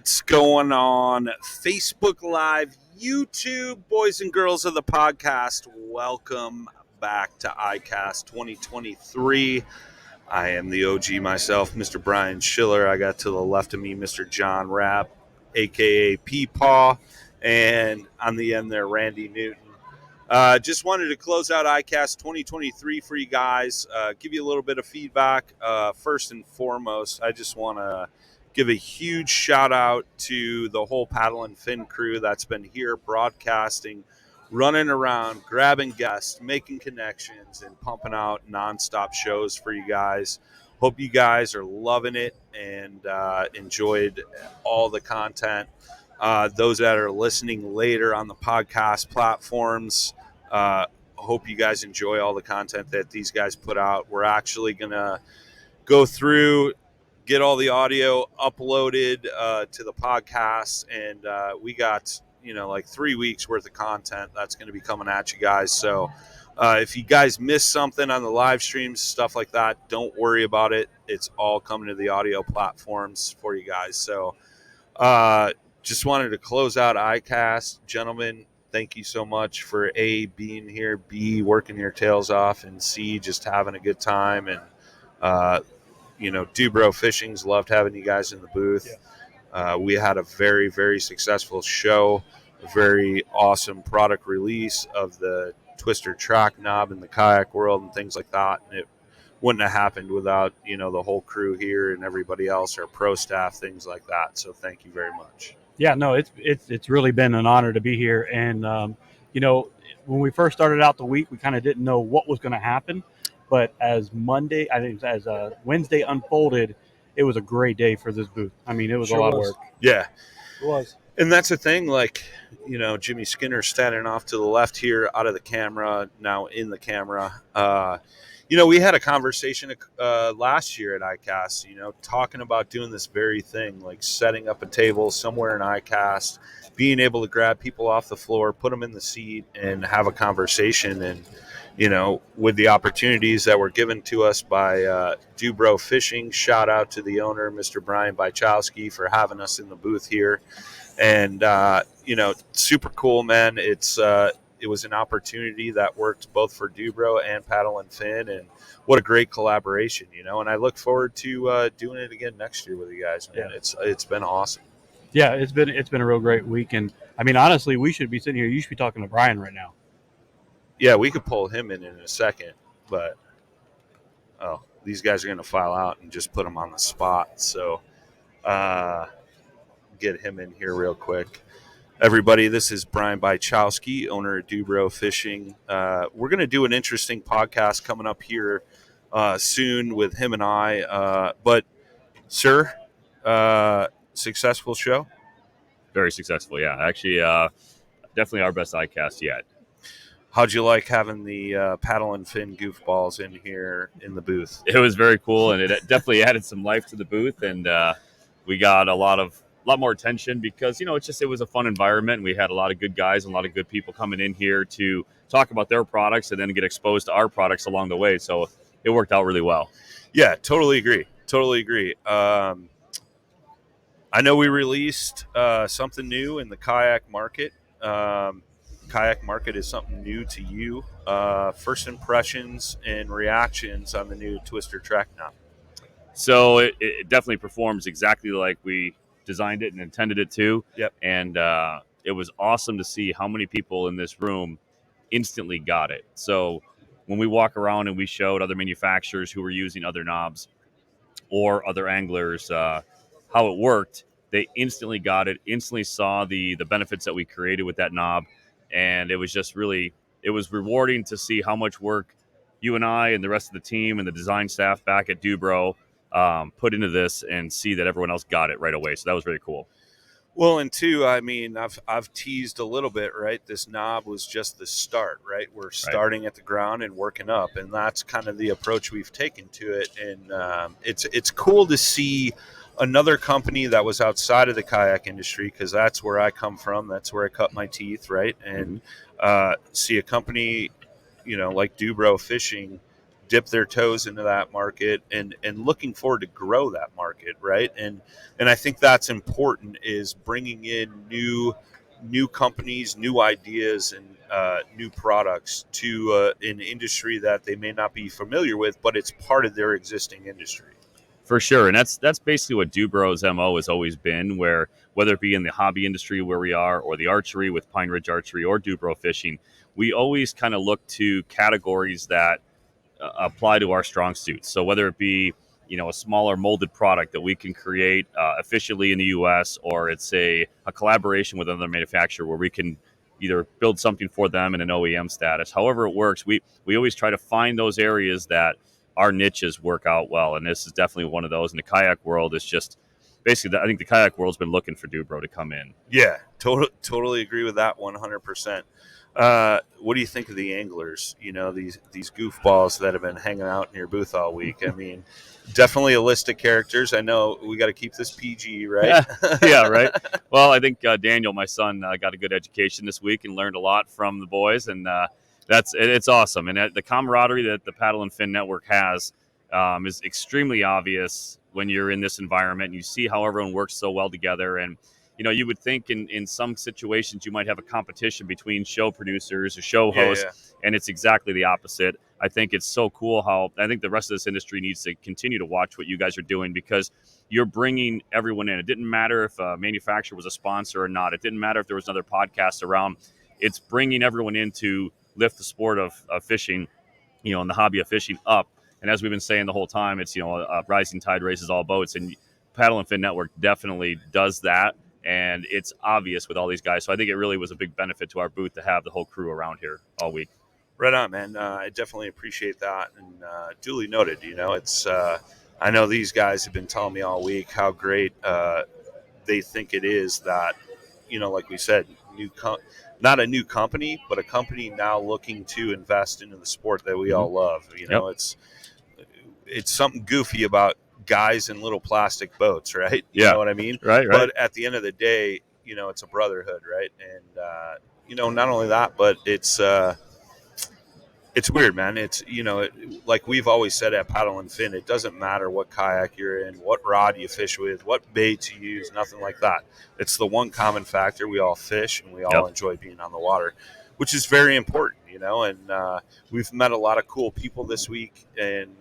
What's going on? Facebook Live, YouTube, boys and girls of the podcast. Welcome back to ICAST 2023. I am the OG myself, Mr. Brian Schiller. I got to the left of me, Mr. John Rapp, a.k.a. Peepaw, and on the end there, Randy Newton. Just wanted to close out ICAST 2023 for you guys, give you a little bit of feedback. First and foremost, I just want to give a huge shout out to the whole Paddle and Fin crew that's been here broadcasting, running around, grabbing guests, making connections, and pumping out nonstop shows for you guys. Hope you guys are loving it and enjoyed all the content. Those that are listening later on the podcast platforms, hope you guys enjoy all the content that these guys put out. We're actually going to go through, get all the audio uploaded to the podcast, and we got like 3 weeks worth of content that's going to be coming at you guys. So if you guys missed something on the live streams, stuff like that, don't worry about it. It's all coming to the audio platforms for you guys. So just wanted to close out ICAST. Gentlemen, thank you so much for A, being here, B, working your tails off, and C, just having a good time. And DUBRO Fishing's loved having you guys in the booth. Yeah. We had a very, very successful show, a very awesome product release of the Twister track knob in the kayak world and things like that. And it wouldn't have happened without, the whole crew here and everybody else, our pro staff, things like that. So thank you very much. Yeah, no, it's really been an honor to be here. And, when we first started out the week, we kind of didn't know what was going to happen. But as Wednesday unfolded, it was a great day for this booth. I mean, it was a lot of work. Yeah. It was. And that's the thing, Jimmy Skinner standing off to the left here, out of the camera, now in the camera. We had a conversation last year at ICAST, talking about doing this very thing, like setting up a table somewhere in ICAST, being able to grab people off the floor, put them in the seat, and have a conversation. And with the opportunities that were given to us by DUBRO Fishing, shout out to the owner, Mr. Brian Bychowski, for having us in the booth here. And, super cool, man. It was an opportunity that worked both for DUBRO and Paddle and Fin, and what a great collaboration, and I look forward to doing it again next year with you guys, man. Yeah. It's been awesome. Yeah, it's been a real great week. And, I mean, honestly, we should be sitting here. You should be talking to Brian right now. Yeah, we could pull him in a second, but these guys are going to file out and just put him on the spot. So get him in here real quick. Everybody, this is Brian Bychowski, owner of DUBRO Fishing. We're going to do an interesting podcast coming up here soon with him and I. But, sir, successful show? Very successful, yeah. Actually, definitely our best ICAST yet. How'd you like having the Paddle and Fin goofballs in here in the booth? It was very cool, and it definitely added some life to the booth, and we got a lot more attention because, it was a fun environment. We had a lot of good guys and a lot of good people coming in here to talk about their products and then get exposed to our products along the way. So it worked out really well. Yeah, totally agree. I know we released something new in the kayak market. Kayak market is something new to you. First impressions and reactions on the new Twister track knob. So it definitely performs exactly like we designed it and intended it to. Yep. And it was awesome to see how many people in this room instantly got it. So when we walk around and we showed other manufacturers who were using other knobs or other anglers how it worked, they instantly got it, instantly saw the benefits that we created with that knob. And it was just it was rewarding to see how much work you and I and the rest of the team and the design staff back at DUBRO put into this, and see that everyone else got it right away. So that was really cool. Well, and two, I mean, I've teased a little bit, right? This knob was just the start, right? We're starting at the ground and working up, and that's kind of the approach we've taken to it. And it's cool to see another company that was outside of the kayak industry, because that's where I come from. That's where I cut my teeth, right? And see a company, like DUBRO Fishing dip their toes into that market and looking forward to grow that market, right? And I think that's important, is bringing in new companies, new ideas, and new products to an industry that they may not be familiar with, but it's part of their existing industry. For sure, and that's basically what DUBRO's MO has always been, where whether it be in the hobby industry where we are, or the archery with Pine Ridge Archery or DUBRO Fishing, we always kind of look to categories that apply to our strong suits. So whether it be a smaller molded product that we can create efficiently in the U.S., or it's a collaboration with another manufacturer where we can either build something for them in an OEM status. However it works, we always try to find those areas that our niches work out well, and this is definitely one of those. And the kayak world is just basically, I think the kayak world's been looking for DUBRO to come in. Yeah, totally agree with that 100%. What do you think of the anglers? These goofballs that have been hanging out in your booth all week. I mean, definitely a list of characters. I know we got to keep this PG, right? Yeah, right. Well, I think Daniel, my son, got a good education this week and learned a lot from the boys, and it's awesome. And the camaraderie that the Paddle and Fin Network has is extremely obvious when you're in this environment and you see how everyone works so well together. And you would think in some situations you might have a competition between show producers or show hosts, and it's exactly the opposite. I think it's so cool how I think the rest of this industry needs to continue to watch what you guys are doing, because you're bringing everyone in. It didn't matter if a manufacturer was a sponsor or not. It didn't matter if there was another podcast around. It's bringing everyone in to lift the sport of fishing, and the hobby of fishing up. And as we've been saying the whole time, it's, a rising tide raises all boats, and Paddle and Fin Network definitely does that. And it's obvious with all these guys. So I think it really was a big benefit to our booth to have the whole crew around here all week. Right on, man. I definitely appreciate that, and duly noted. It's I know these guys have been telling me all week how great they think it is that, like we said, not a new company, but a company now looking to invest into the sport that we all love. It's something goofy about guys in little plastic boats, right? You know what I mean? Right. But at the end of the day, it's a brotherhood, right? And not only that, but it's weird, man. It's like we've always said at Paddle and Fin, it doesn't matter what kayak you're in, what rod you fish with, what bait you use, nothing like that. It's the one common factor: we all fish and we all enjoy being on the water, which is very important, And we've met a lot of cool people this week, and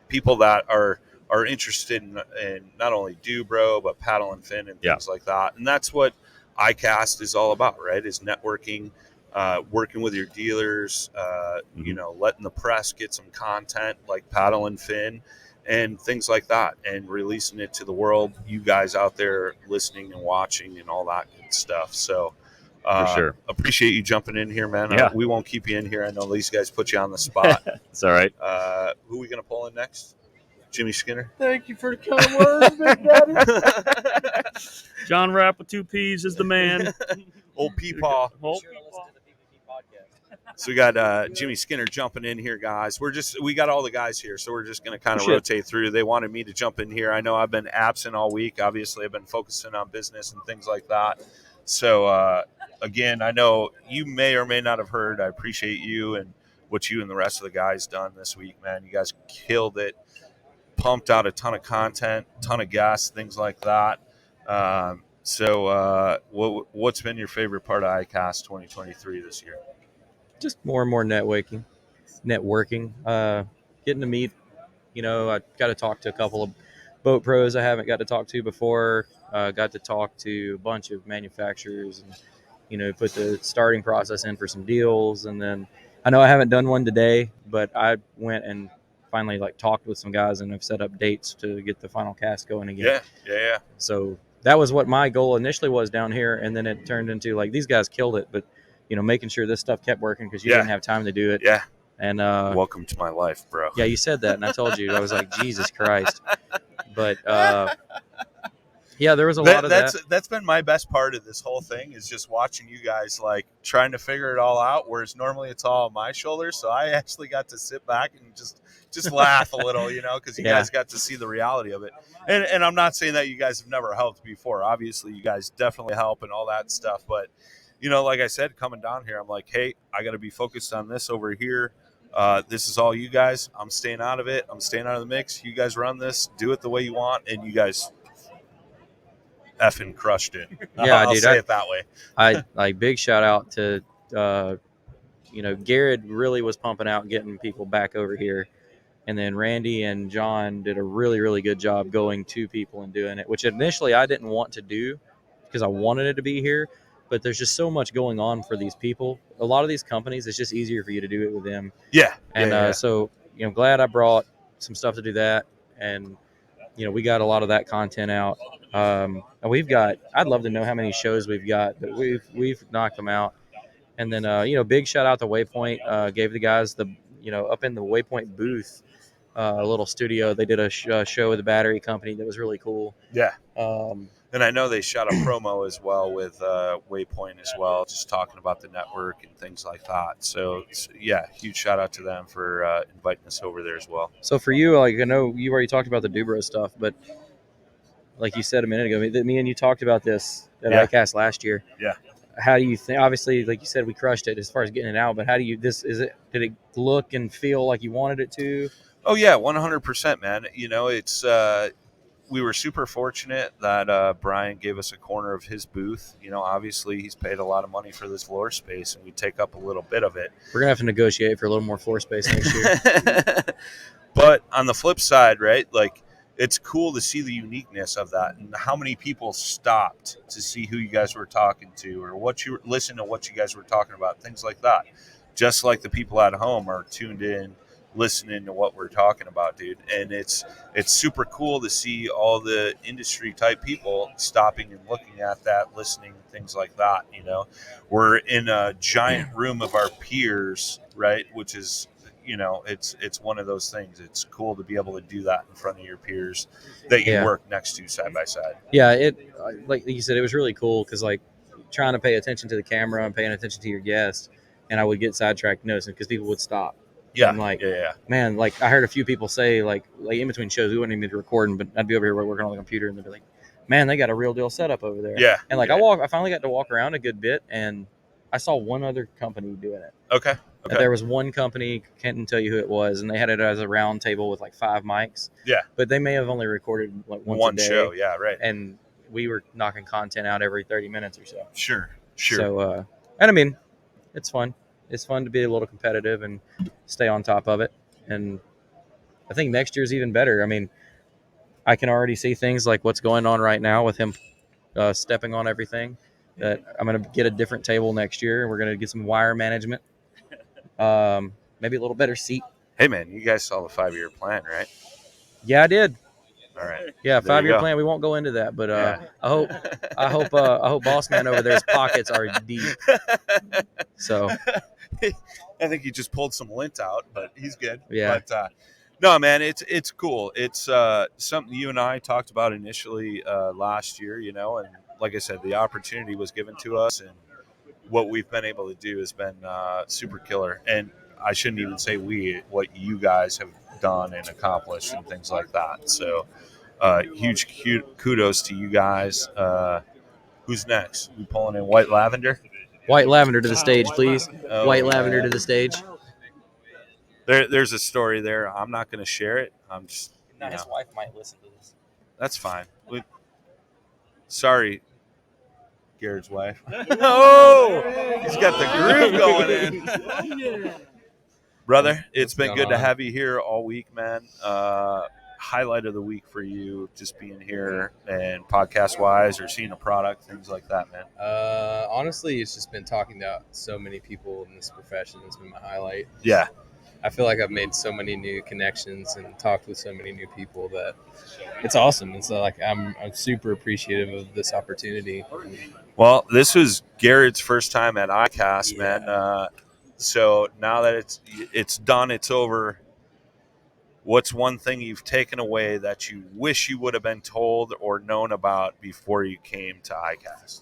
people that are interested in not only DUBRO but Paddle and Fin and things like that. And that's what ICAST is all about, right? Is networking, working with your dealers, letting the press get some content like Paddle and Fin and things like that, and releasing it to the world, you guys out there listening and watching and all that good stuff. So for sure, appreciate you jumping in here, man. We won't keep you in here. I know these guys put you on the spot. It's all right. Who are we going to pull in next? Jimmy Skinner. Thank you for the kind words, Big Daddy. John Rapp with 2 P's is the man. Old Peepaw. So we got Jimmy Skinner jumping in here, guys. We got all the guys here, so we're just going to kind of rotate through. They wanted me to jump in here. I know I've been absent all week. Obviously, I've been focusing on business and things like that. So, again, I know you may or may not have heard. I appreciate you and what you and the rest of the guys done this week, man. You guys killed it. Pumped out a ton of content, ton of guests, things like that. So what's been your favorite part of ICAST 2023 this year? Just more and more networking, getting to meet, I got to talk to a couple of boat pros I haven't got to talk to before. Got to talk to a bunch of manufacturers and, put the starting process in for some deals. And then I know I haven't done one today, but I went and finally talked with some guys and have set up dates to get the final cast going again. Yeah. So that was what my goal initially was down here. And then it turned into these guys killed it, but making sure this stuff kept working because you didn't have time to do it. Yeah. And welcome to my life, bro. Yeah, you said that, and I told you. I was like, Jesus Christ. But there was a lot of that. That's been my best part of this whole thing, is just watching you guys trying to figure it all out, whereas normally it's all on my shoulders. So I actually got to sit back and just laugh a little, because you guys got to see the reality of it. And I'm not saying that you guys have never helped before. Obviously, you guys definitely help and all that stuff. But, like I said, coming down here, I'm like, hey, I got to be focused on this over here. This is all you guys. I'm staying out of it. I'm staying out of the mix. You guys run this. Do it the way you want, and you guys effing crushed it. Yeah, I'll dude, say it that way. I like big shout out to Garrett really was pumping out getting people back over here, and then Randy and John did a really, really good job going to people and doing it, which initially I didn't want to do because I wanted it to be here, but there's just so much going on for these people. A lot of these companies, it's just easier for you to do it with them. Yeah. And so, glad I brought some stuff to do that. And, we got a lot of that content out. And I'd love to know how many shows we've got, but we've knocked them out. And then, big shout out to Waypoint, gave the guys up in the Waypoint booth, a little studio. They did a show with a battery company that was really cool. Yeah. Um, And I know they shot a promo as well with Waypoint as well, just talking about the network and things like that. So, yeah, huge shout out to them for inviting us over there as well. So for you, I know you already talked about the DUBRO stuff, but like you said a minute ago, me and you talked about this at ICAST last year. Yeah. How do you think? Obviously, like you said, we crushed it as far as getting it out. But how do you? Did it look and feel like you wanted it to? Oh yeah, 100%, man. It's we were super fortunate that Brian gave us a corner of his booth. Obviously he's paid a lot of money for this floor space, and we take up a little bit of it. We're gonna have to negotiate for a little more floor space next year. But on the flip side, right? Like, it's cool to see the uniqueness of that and how many people stopped to see who you guys were talking to or listen to what you guys were talking about, things like that. Just like the people at home are tuned in, listening to what we're talking about, dude. And it's super cool to see all the industry type people stopping and looking at that, listening, things like that. We're in a giant room of our peers, right? Which is, it's one of those things. It's cool to be able to do that in front of your peers that you work next to side by side. Yeah, like you said, it was really cool because like trying to pay attention to the camera and paying attention to your guests, and I would get sidetracked noticing because people would stop. Yeah, and man, like I heard a few people say like in between shows we wouldn't even be recording, but I'd be over here working on the computer, and they'd be like, "Man, they got a real deal setup over there." Yeah, and like I finally got to walk around a good bit, and I saw one other company doing it. Okay. There was one company, can't tell you who it was, and they had it as a round table with like 5 mics. Yeah. But they may have only recorded like one a day. Show, yeah, right. And we were knocking content out every 30 minutes or so. Sure. So, and I mean, it's fun. It's fun to be a little competitive and stay on top of it. And I think next year's even better. I mean, I can already see things like what's going on right now with him stepping on everything. That I'm going to get a different table next year, and we're going to get some wire management. Maybe a little better seat. Hey man, you guys saw the 5-year plan, right? Yeah, I did. All right. Yeah, 5-year plan. We won't go into that, but I hope Boss Man over there's pockets are deep. So I think he just pulled some lint out, but he's good. Yeah. But no, man, it's cool. It's something you and I talked about initially last year, and like I said, the opportunity was given to us, and what we've been able to do has been super killer. And I shouldn't even say what you guys have done and accomplished and things like that. So huge kudos to you guys. Who's next? We pulling in White Lavender? White Lavender to the stage, please. White Lavender to the stage. There's a story there. I'm not going to share it. I'm just. His wife might listen to this. That's fine. Sorry, Garrett's wife. Oh, he's got the groove going in. Brother, it's been good to have you here all week, man. Highlight of the week for you, just being here and podcast-wise or seeing a product, things like that, man. Honestly, it's just been talking to so many people in this profession. It's been my highlight. Yeah. I feel like I've made so many new connections and talked with so many new people that it's awesome. It's like I'm super appreciative of this opportunity. Well, this was Garrett's first time at ICAST, man. So now that it's done, it's over. What's one thing you've taken away that you wish you would have been told or known about before you came to ICAST?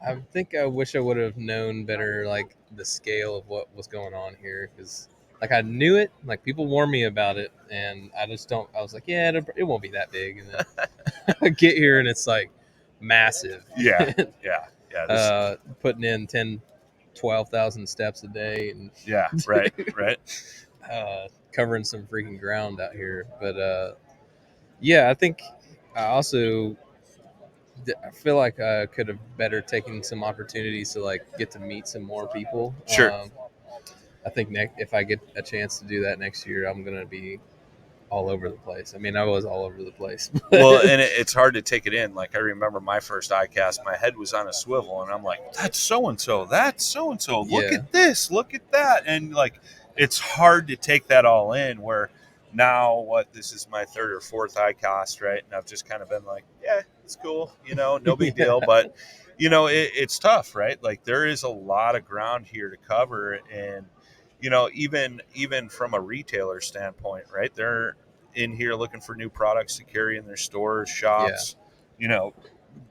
I think I wish I would have known better, like the scale of what was going on here, because like I knew it, like people warned me about it, and I just don't. I was like, yeah, it won't be that big, and then I get here and it's like massive. Yeah. Putting in 10, 12,000 steps a day and Yeah, right, right. covering some freaking ground out here. But yeah, I think I also I feel like I could have better taken some opportunities to like get to meet some more people. Sure. I think if I get a chance to do that next year, I'm gonna be all over the place. I mean, I was all over the place. Well, and it's hard to take it in. Like, I remember my first ICAST, my head was on a swivel, and I'm like, that's so-and-so, that's so-and-so. Look Yeah. at this, look at that. And, like, it's hard to take that all in, where now, this is my third or fourth ICAST, right? And I've just kind of been like, yeah, it's cool, no big deal. But, it's tough, right? Like, there is a lot of ground here to cover. And, even from a retailer standpoint, right, they're in here looking for new products to carry in their stores, shops.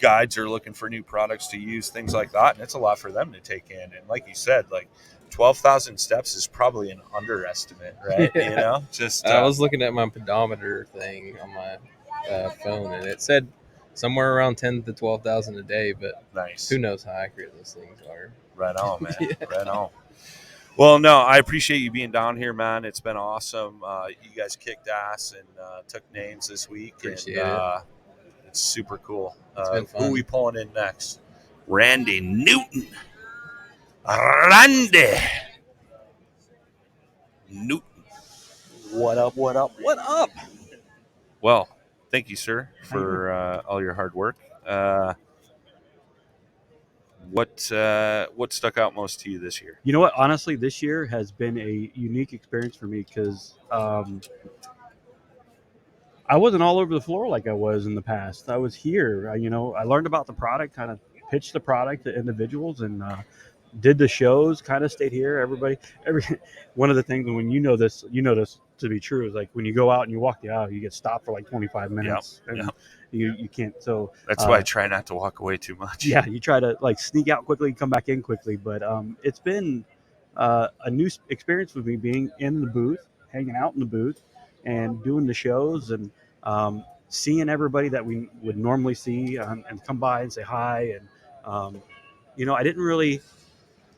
Guides are looking for new products to use, things like that, and it's a lot for them to take in. And like you said, like 12,000 steps is probably an underestimate, right? Yeah. Just I was looking at my pedometer thing on my phone, and it said somewhere around 10 to 12,000 a day. But nice. Who knows how accurate those things are? Right on, man. Yeah. Right on. Well, no, I appreciate you being down here, man. It's been awesome. You guys kicked ass and took names this week. Appreciate it. It's super cool. It's been fun. Who are we pulling in next? Randy Newton. Randy Newton. What up? What up? What up? Well, thank you, sir, for all your hard work. What stuck out most to you this year? You know what? Honestly, this year has been a unique experience for me because I wasn't all over the floor like I was in the past. I was here. I learned about the product, kind of pitched the product to individuals, and did the shows. Kind of stayed here. One of the things, when you know this to be true, is like when you go out and you walk the aisle, you get stopped for like 25 minutes. Yep. And you can't. So that's why I try not to walk away too much. Yeah, you try to like sneak out quickly, come back in quickly. But it's been a new experience with me being in the booth, hanging out in the booth, and doing the shows and seeing everybody that we would normally see and come by and say hi. And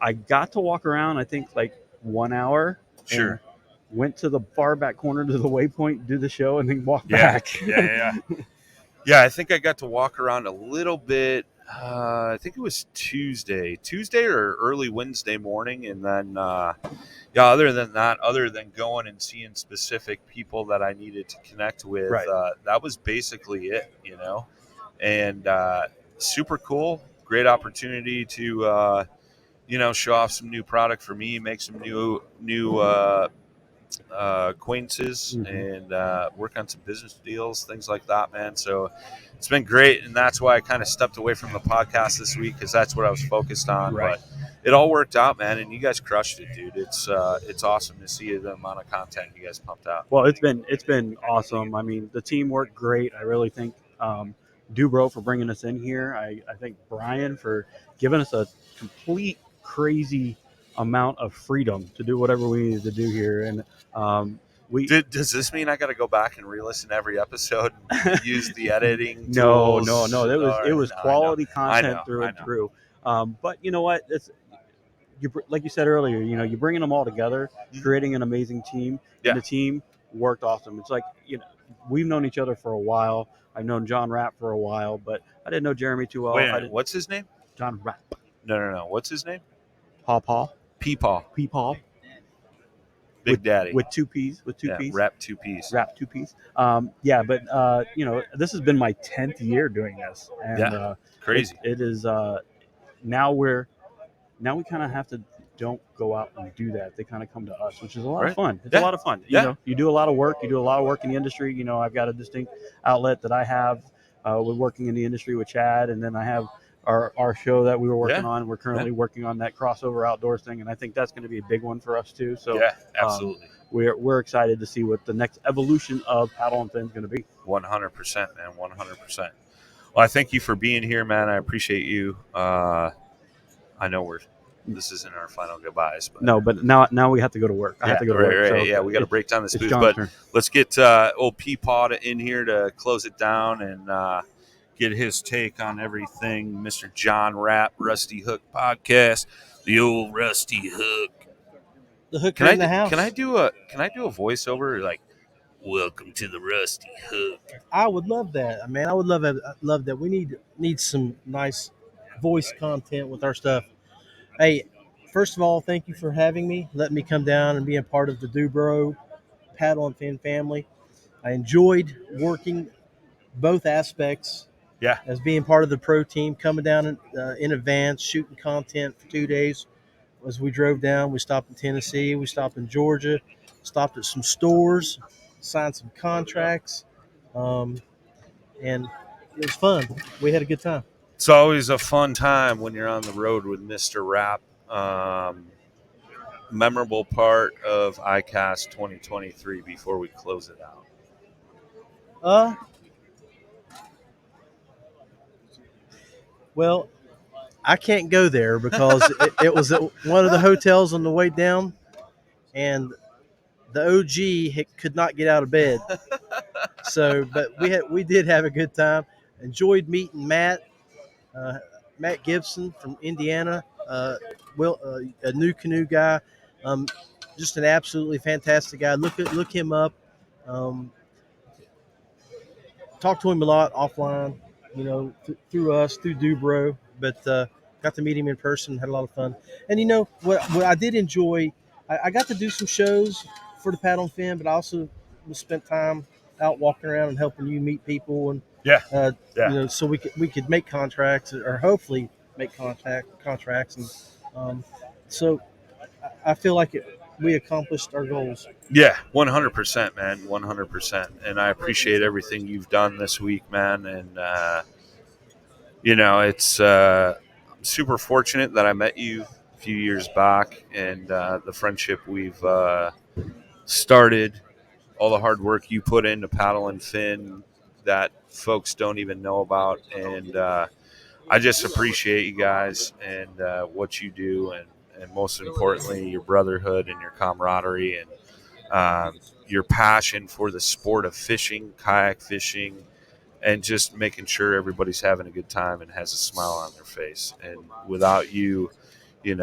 I got to walk around, I think, like 1 hour. Sure. Went to the far back corner to the waypoint, do the show, and then walk back. Yeah, I think I got to walk around a little bit. I think it was Tuesday or early Wednesday morning. And then, other than that, other than going and seeing specific people that I needed to connect with, Right. That was basically it, and super cool. Great opportunity to, show off some new product for me, make some new acquaintances, and work on some business deals, things like that, man. So it's been great, and that's why I kind of stepped away from the podcast this week, because that's what I was focused on. Right. But it all worked out, man, and you guys crushed it, dude. It's awesome to see the amount of content you guys pumped out. Well, it's been awesome. I mean, the team worked great. I really think DUBRO for bringing us in here. I thank Brian for giving us a complete crazy amount of freedom to do whatever we needed to do here. And does this mean I got to go back and re-listen to every episode and use the editing No. tools? It was quality content through and through. But you know what? Like you said earlier, you're bringing them all together, creating an amazing team. Yeah. And the team worked awesome. It's like, we've known each other for a while. I've known John Rapp for a while, but I didn't know Jeremy too well. Wait, what's his name? John Rapp. No. What's his name? Paw. Peepaw. Big Daddy. With two P's. Rap 2 P's. Rap 2 P's. But this has been my 10th year doing this. And crazy. It is now we kind of have to don't go out and do that. They kind of come to us, which is a lot of fun. It's a lot of fun. You do a lot of work. You do a lot of work in the industry. I've got a distinct outlet that I have with working in the industry with Chad, and then I have our show that we were working on. We're currently working on that crossover outdoors thing, and I think that's going to be a big one for us too. So absolutely. We're excited to see what the next evolution of Paddle and Fin is going to be. 100%, man. 100%. Well, I thank you for being here, man. I appreciate you. I know this isn't our final goodbyes, but no. But now we have to go to work. I have to go to work. Right. So yeah, we got to break down this booth, John's but turn. let's get old Peepaw in here to close it down and get his take on everything. Mr. John Rapp, Rusty Hook Podcast, the old Rusty Hook. The hook in the house. Can I do a voiceover like, "Welcome to the Rusty Hook"? I would love that, man. I would love that. We need some nice voice content with our stuff. Hey, first of all, thank you for having me, letting me come down and be a part of the DUBRO Paddle and Fin family. I enjoyed working both aspects. Yeah. As being part of the pro team, coming down in advance, shooting content for 2 days. As we drove down, we stopped in Tennessee, we stopped in Georgia, stopped at some stores, signed some contracts, and it was fun. We had a good time. It's always a fun time when you're on the road with Mr. Rapp. Memorable part of ICAST 2023 before we close it out. Well, I can't go there because it was at one of the hotels on the way down, and the OG could not get out of bed. So, but we did have a good time. Enjoyed meeting Matt Gibson from Indiana. A new canoe guy. Just an absolutely fantastic guy. Look him up. Talked to him a lot offline, through DUBRO, but got to meet him in person, had a lot of fun. And what I did enjoy, I got to do some shows for the Paddle and Fin, but I also spent time out walking around and helping you meet people, and so we could make contracts, or hopefully make contracts, and so I feel like we accomplished our goals. Yeah, 100%, man, 100%. And I appreciate everything you've done this week, man. And, it's I'm super fortunate that I met you a few years back, and the friendship we've started, all the hard work you put into Paddle and Fin that folks don't even know about. And I just appreciate you guys and what you do, and most importantly, your brotherhood and your camaraderie, and your passion for the sport of fishing, kayak fishing, and just making sure everybody's having a good time and has a smile on their face. And without you, we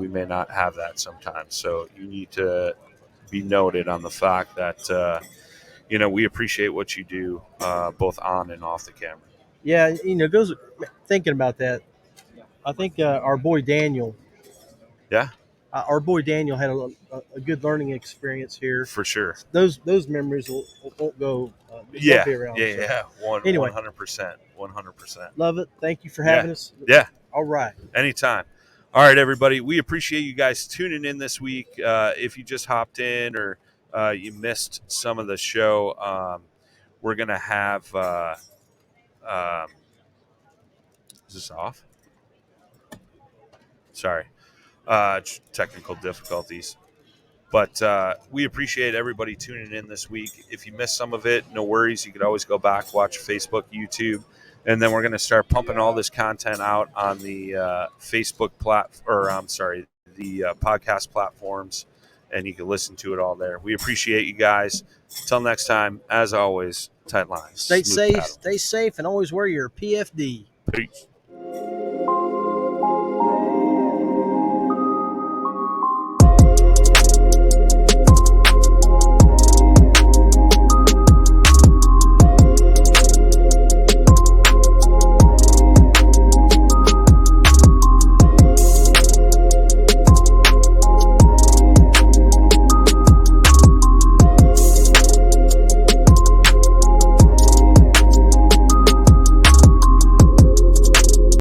may not have that sometimes. So you need to be noted on the fact that, we appreciate what you do, both on and off the camera. Yeah, thinking about that, I think our boy Daniel. Yeah. Our boy Daniel had a good learning experience here. For sure. Those memories won't go. Yeah. Be around, Yeah. So. Anyway, 100%. 100%. Love it. Thank you for having us. Yeah. All right. Anytime. All right, everybody. We appreciate you guys tuning in this week. If you just hopped in or you missed some of the show, we're going to have is this off? Sorry. Technical difficulties. But we appreciate everybody tuning in this week. If you missed some of it, no worries. You could always go back, watch Facebook, YouTube. And then we're going to start pumping all this content out on the Facebook the podcast platforms. And you can listen to it all there. We appreciate you guys. Until next time, as always, tight lines. Stay safe, and always wear your PFD. Peace.